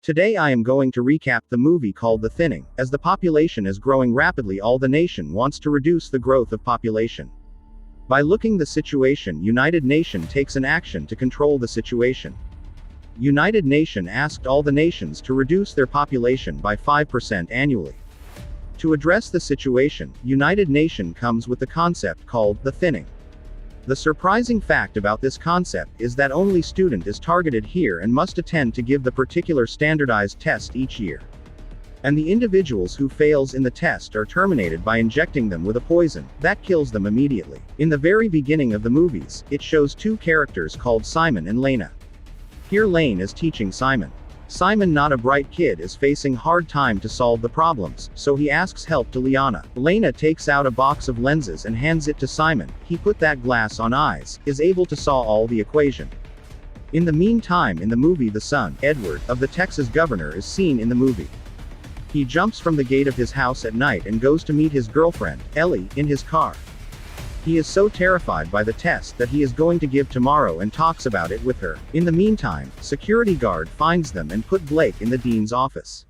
Today I am going to recap the movie called The Thinning. As the population is growing rapidly, all the nation wants to reduce the growth of population. By looking the situation, United Nation takes an action to control the situation. United Nation asked all the nations to reduce their population by 5% annually. To address the situation, United Nation comes with the concept called the thinning. The surprising fact about this concept is that only student is targeted here and must attend to give the particular standardized test each year. And the individuals who fails in the test are terminated by injecting them with a poison that kills them immediately. In the very beginning of the movies, it shows two characters called Simon and Lena. Here Lane is teaching Simon. Simon, not a bright kid, is facing hard time to solve the problems, so he asks help to Liana. Lena takes out a box of lenses and hands it to Simon. He put that glass on eyes, is able to solve all the equation. In the meantime, in the movie, the son, Edward, of the Texas governor is seen in the movie. He jumps from the gate of his house at night and goes to meet his girlfriend, Ellie, in his car. He is so terrified by the test that he is going to give tomorrow and talks about it with her. In the meantime, security guard finds them and put Blake in the dean's office.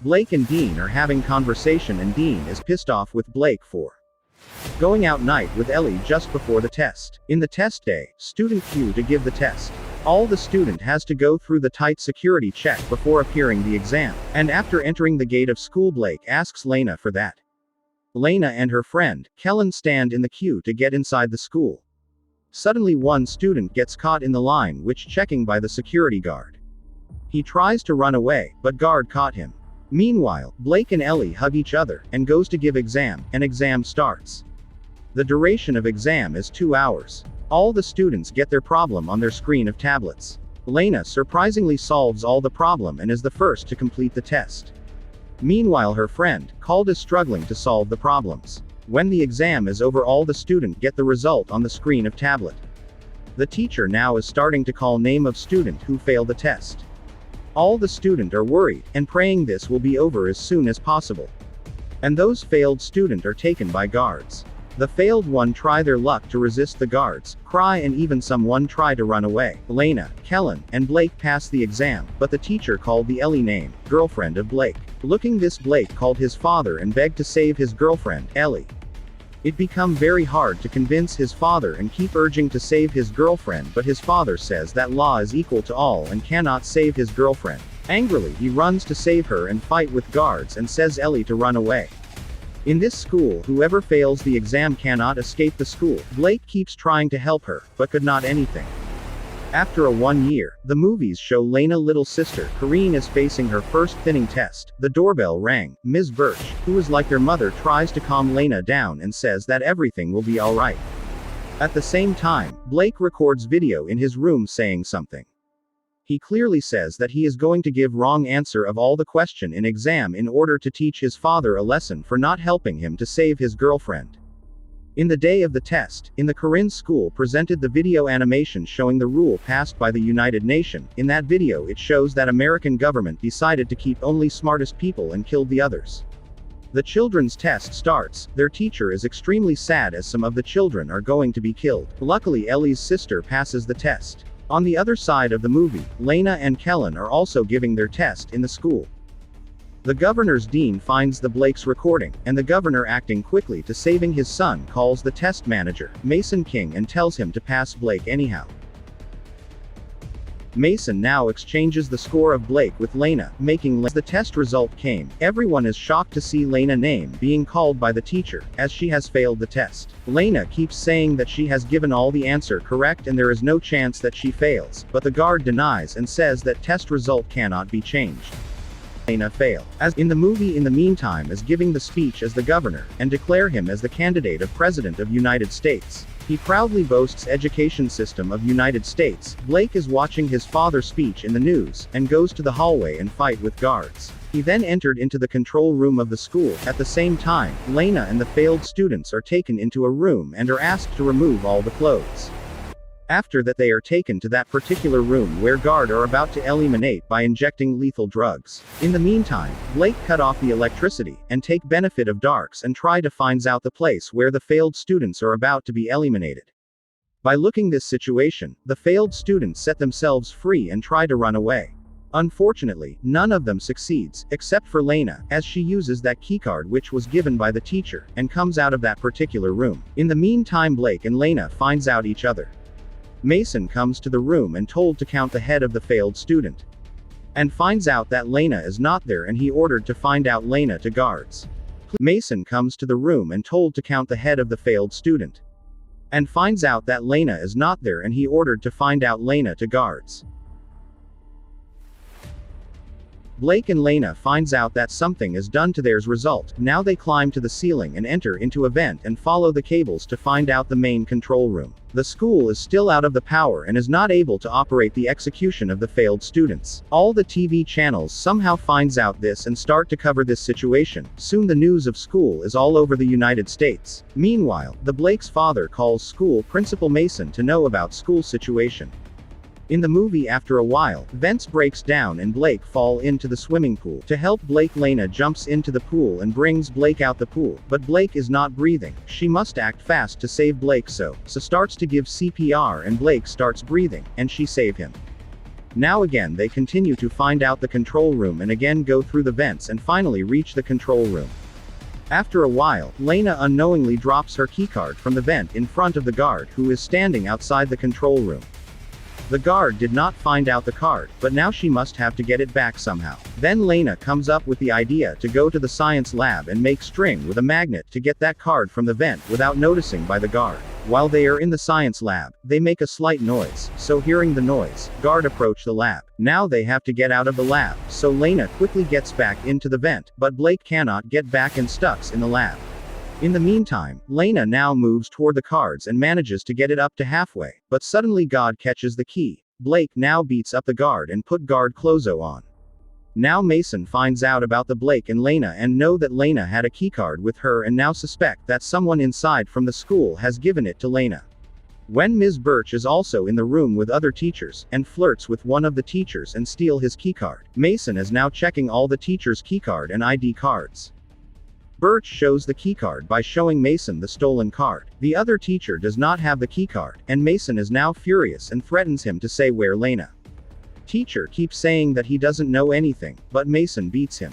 Blake and Dean are having conversation and Dean is pissed off with Blake for going out night with Ellie just before the test. In the test day, student queue to give the test. All the student has to go through the tight security check before appearing the exam. And after entering the gate of school, Blake asks Lena for that. Lena and her friend, Kellen, stand in the queue to get inside the school. Suddenly one student gets caught in the line which checking by the security guard. He tries to run away, but guard caught him. Meanwhile, Blake and Ellie hug each other, and goes to give exam, and exam starts. The duration of exam is 2 hours. All the students get their problem on their screen of tablets. Lena surprisingly solves all the problem and is the first to complete the test. Meanwhile, her friend, called, is struggling to solve the problems. When the exam is over, all the student get the result on the screen of tablet. The teacher now is starting to call name of student who failed the test. All the student are worried, and praying this will be over as soon as possible. And those failed student are taken by guards. The failed one try their luck to resist the guards, cry, and even someone try to run away. Lena, Kellen, and Blake pass the exam, but the teacher called the Ellie name, girlfriend of Blake. Looking this, Blake called his father and begged to save his girlfriend, Ellie. It become very hard to convince his father and keep urging to save his girlfriend, but his father says that law is equal to all and cannot save his girlfriend. Angrily, he runs to save her and fight with guards and says Ellie to run away. In this school, whoever fails the exam cannot escape the school. Blake keeps trying to help her, but could not anything. After a 1 year, the movies show Lena little sister, Corrine, is facing her first thinning test. The doorbell rang. Ms. Birch, who is like their mother, tries to calm Lena down and says that everything will be alright. At the same time, Blake records video in his room saying something. He clearly says that he is going to give wrong answer of all the question in exam in order to teach his father a lesson for not helping him to save his girlfriend. In the day of the test, in the Corinne school presented the video animation showing the rule passed by the United Nations. In that video it shows that American government decided to keep only smartest people and killed the others. The children's test starts. Their teacher is extremely sad as some of the children are going to be killed. Luckily Ellie's sister passes the test. On the other side of the movie, Lena and Kellen are also giving their test in the school. The governor's dean finds the Blake's recording, and the governor, acting quickly to saving his son, calls the test manager, Mason King, and tells him to pass Blake anyhow. Mason now exchanges the score of Blake with Lena, making as the test result came, everyone is shocked to see Lena name being called by the teacher, as she has failed the test. Lena keeps saying that she has given all the answer correct and there is no chance that she fails, but the guard denies and says that test result cannot be changed. Lena fail. As in the movie, in the meantime, is giving the speech as the governor, and declare him as the candidate of President of United States. He proudly boasts education system of United States. Blake is watching his father's speech in the news, and goes to the hallway and fight with guards. He then entered into the control room of the school. At the same time, Lena and the failed students are taken into a room and are asked to remove all the clothes. After that they are taken to that particular room where guard are about to eliminate by injecting lethal drugs. In the meantime, Blake cut off the electricity, and take benefit of darks and try to find out the place where the failed students are about to be eliminated. By looking this situation, the failed students set themselves free and try to run away. Unfortunately, none of them succeeds, except for Lena, as she uses that keycard which was given by the teacher, and comes out of that particular room. In the meantime, Blake and Lena finds out each other. Mason comes to the room and told to count the head of the failed student. And finds out that Lena is not there, and he ordered to find out Lena to guards. Mason comes to the room and told to count the head of the failed student. And finds out that Lena is not there, and he ordered to find out Lena to guards. Blake and Lena finds out that something is done to theirs result. Now they climb to the ceiling and enter into a vent and follow the cables to find out the main control room. The school is still out of the power and is not able to operate the execution of the failed students. All the TV channels somehow finds out this and start to cover this situation. Soon the news of school is all over the United States. Meanwhile, Blake's father calls school principal Mason to know about school situation. In the movie, after a while, vents breaks down and Blake fall into the swimming pool. To help Blake, Lena jumps into the pool and brings Blake out the pool, but Blake is not breathing. She must act fast to save Blake, so starts to give CPR and Blake starts breathing, and she save him. Now again they continue to find out the control room and again go through the vents and finally reach the control room. After a while, Lena unknowingly drops her keycard from the vent in front of the guard who is standing outside the control room. The guard did not find out the card, but now she must have to get it back somehow. Then Lena comes up with the idea to go to the science lab and make string with a magnet to get that card from the vent without noticing by the guard. While they are in the science lab, they make a slight noise, so hearing the noise, guard approach the lab. Now they have to get out of the lab, so Lena quickly gets back into the vent, but Blake cannot get back and stucks in the lab. In the meantime, Lena now moves toward the cards and manages to get it up to halfway, but suddenly God catches the key. Blake now beats up the guard and put guard Clozo on. Now Mason finds out about the Blake and Lena and know that Lena had a keycard with her and now suspect that someone inside from the school has given it to Lena. When Ms. Birch is also in the room with other teachers, and flirts with one of the teachers and steal his keycard, Mason is now checking all the teachers' keycard and ID cards. Birch shows the keycard by showing Mason the stolen card. The other teacher does not have the keycard, and Mason is now furious and threatens him to say where Lena. Teacher keeps saying that he doesn't know anything, but Mason beats him.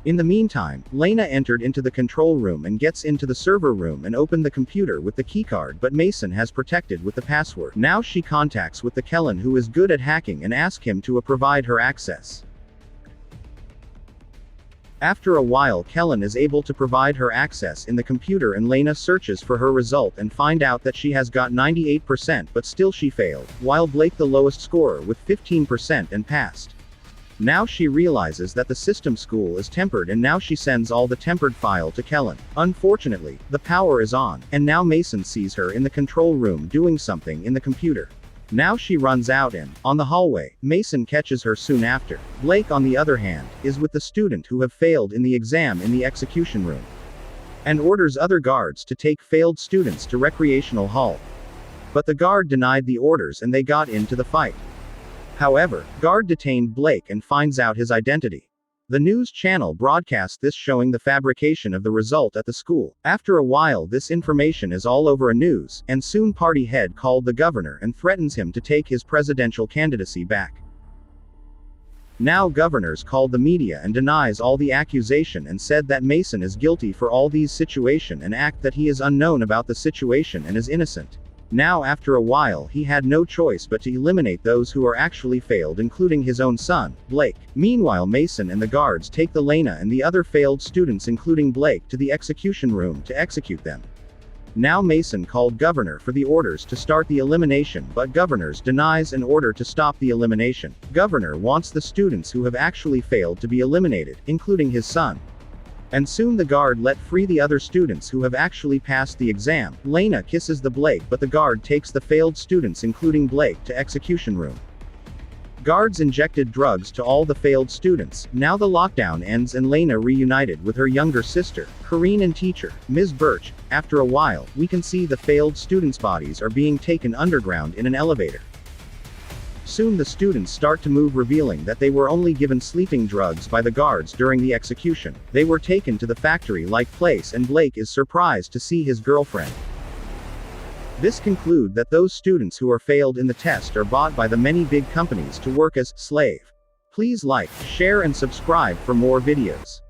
In the meantime, Lena entered into the control room and gets into the server room and opened the computer with the keycard, but Mason has protected with the password. Now she contacts with the Kellen who is good at hacking and asks him to provide her access. After a while, Kellen is able to provide her access in the computer and Lena searches for her result and find out that she has got 98%, but still she failed, while Blake the lowest scorer with 15% and passed. Now she realizes that the system school is tempered and now she sends all the tempered file to Kellen. Unfortunately, the power is on, and now Mason sees her in the control room doing something in the computer. Now she runs out and, on the hallway, Mason catches her soon after. Blake, on the other hand, is with the student who have failed in the exam in the execution room. And orders other guards to take failed students to recreational hall. But the guard denied the orders and they got into the fight. However, guard detained Blake and finds out his identity. The news channel broadcasts this showing the fabrication of the result at the school. After a while this information is all over a news, and soon party head called the governor and threatens him to take his presidential candidacy back. Now governors called the media and denies all the accusation and said that Mason is guilty for all these situation and act that he is unknown about the situation and is innocent. Now after a while he had no choice but to eliminate those who are actually failed, including his own son, Blake. Meanwhile Mason and the guards take the Lena and the other failed students including Blake to the execution room to execute them. Now Mason called governor for the orders to start the elimination, but governors denies an order to stop the elimination. Governor wants the students who have actually failed to be eliminated, including his son. And soon the guard let free the other students who have actually passed the exam. Lena kisses the Blake, but the guard takes the failed students including Blake to execution room. Guards injected drugs to all the failed students. Now the lockdown ends and Lena reunited with her younger sister, Corrine, and teacher, Ms. Birch. After a while, we can see the failed students' bodies are being taken underground in an elevator. Soon the students start to move, revealing that they were only given sleeping drugs by the guards during the execution. They were taken to the factory-like place and Blake is surprised to see his girlfriend. This conclude that those students who are failed in the test are bought by the many big companies to work as slave. Please like, share and subscribe for more videos.